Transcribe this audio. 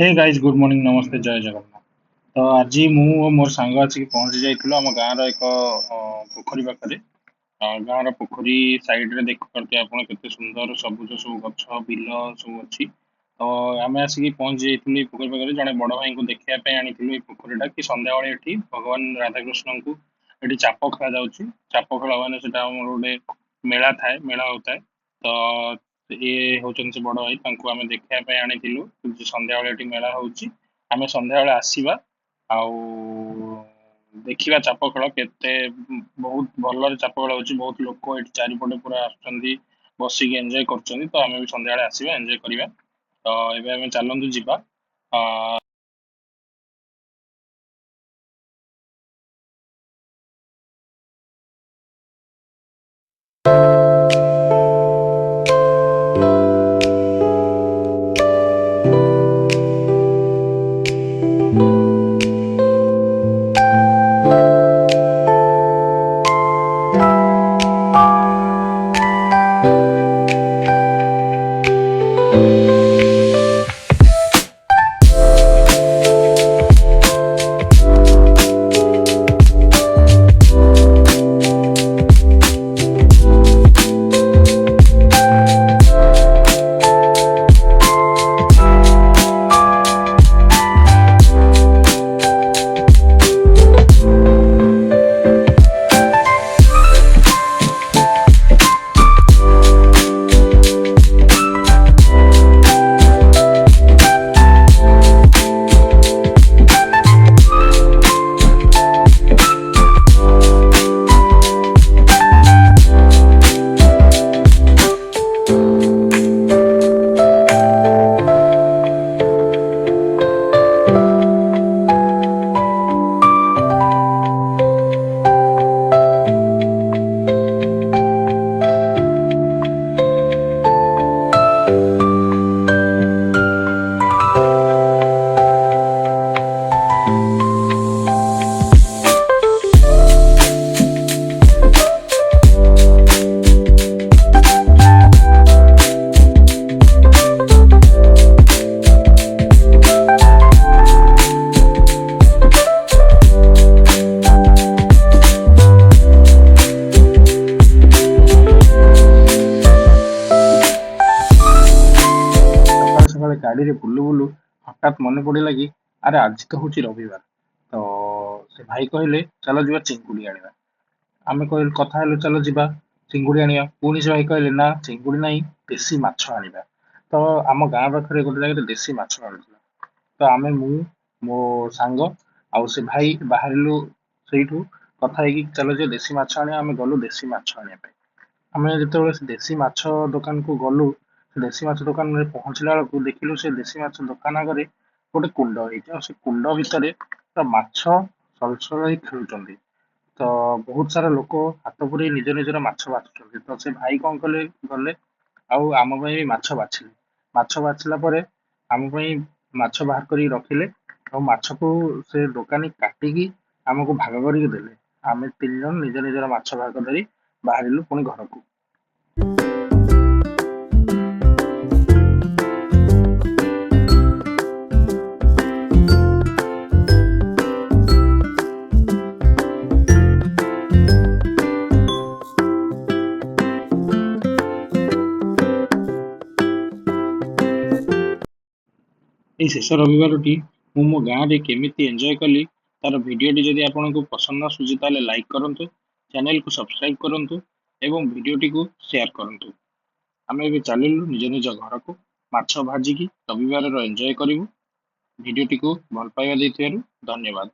Hey guys good morning नमस्ते जय जगन्नाथ। तो आज मु और मोर सांग आसिक पहुंची जाइथिलु आम गाँव एक पोखरी पाखरे। गाँव पोखरी साइड रे देख पारते आपण केते सुंदर सबुज सब गछ बिल सब अच्छी। तो आम आसिक पहुंची जाइथिलु ए पोखरी पाखरे जड़े बड़ भाई को देखिया पे आनिथिलु ए पोखरीटा कि संध्या बेले एठी भगवान राधाकृष्ण को एठी चाप खेला जाउची। चाप खेला माने सेटा हमर गोटे मेला थाए मेला होता है। तो ये होचन से बड़ भाई तांको आमे देखिया पे आनिथिलु कि संध्या बेले एठी मेला होउची। आमे संध्या बेले आसीबा आउ देखिबा चाप खेल केते बहुत भलरे चाप खेल होची। बहुत लोक एठी चारिपटे पूरा आछंती बसिक एंजॉय करछंती। तो आमे भी संध्या बेले आसीबा एंजॉय करिबा। तो एबे आमे चलंतु जिबा। सकाल सकाल गाड़ी रे बुलू बुलू हठात मन पड़ेगा कि अरे आज तो हूँ रविवार। तो से भाई कहले चलो जीवा चिंकुड़ी आनिबा। आमे कहलु कथा हेलु चलो जीवा चिंगुड़ी आनिबा। पुणी से भाई कहले ना चिंगुड़ी नहीं देसी माछ आनिबा। तो आम गाँ पाखरे गोटे जगह देसी माछ मिलुଥିଲା। तो आमे मो सांग आउ से भाई बाहरिलु ସେଇଠୁ କଥା ହେଇକି ଚାଲ ଯେ ଦେଶୀ ମାଛ ଆଣିବା। ଆମେ ଗଲୁ ଦେଶୀ ମାଛ ଆଣିବା ପାଇଁ। ଆମେ ଯେତେବେଳେ ସେ ଦେଶୀ ମାଛ ଦୋକାନକୁ ଗଲୁ ସେ ଦେଶୀ ମାଛ ଦୋକାନରେ ପହଞ୍ଚିଲା ବେଳକୁ ଦେଖିଲୁ ସେ ଦେଶୀ ମାଛ ଦୋକାନ ଆଗରେ ଗୋଟେ କୁଣ୍ଡ ହେଇଛି ଆଉ ସେ କୁଣ୍ଡ ଭିତରେ ତ ମାଛ ସଲସଲ ହେଇ ଖେଳୁଛନ୍ତି। ତ ବହୁତ ସାରା ଲୋକ ହାତ ପୁରେଇ ନିଜ ନିଜର ମାଛ ବାଛୁଛନ୍ତି। ତ ସେ ଭାଇ କଣ କଲେ ଗଲେ ଆଉ ଆମ ପାଇଁ ବି ମାଛ ବାଛିଲେ। ମାଛ ବାଛିଲା ପରେ ଆମ ପାଇଁ ମାଛ ବାହାର କରିକି ରଖିଲେ ଆଉ ମାଛକୁ ସେ ଦୋକାନୀ କାଟିକି ଆମକୁ ଭାଗ କରିକି ଦେଲେ। ଆମେ ତିନି ଜଣ ନିଜ ନିଜର ମାଛ ଭାଗ ଧରି ବାହାରିଲୁ ପୁଣି ଘରକୁ। এই ଶେଷ ରବିବାରଟି ମୁଁ ମୋ ଗାଁରେ କେମିତି ଏନ୍ଜୟ କଲି ତାର ଭିଡ଼ିଓଟି ଯଦି ଆପଣଙ୍କୁ ପସନ୍ଦ ଆସୁଛି ତାହେଲେ ଲାଇକ୍ କରନ୍ତୁ, ଚ୍ୟାନେଲକୁ ସବସ୍କ୍ରାଇବ୍ କରନ୍ତୁ ଏବଂ ଭିଡ଼ିଓଟିକୁ ସେୟାର କରନ୍ତୁ। ଆମେ ଏବେ ଚାଲିଲୁ ନିଜ ନିଜ ଘରକୁ ମାଛ ଭାଜିକି ରବିବାରର ଏନ୍ଜୟ କରିବୁ। ଭିଡ଼ିଓଟିକୁ ଭଲ ପାଇବା ଦେଇଥିବାରୁ ଧନ୍ୟବାଦ।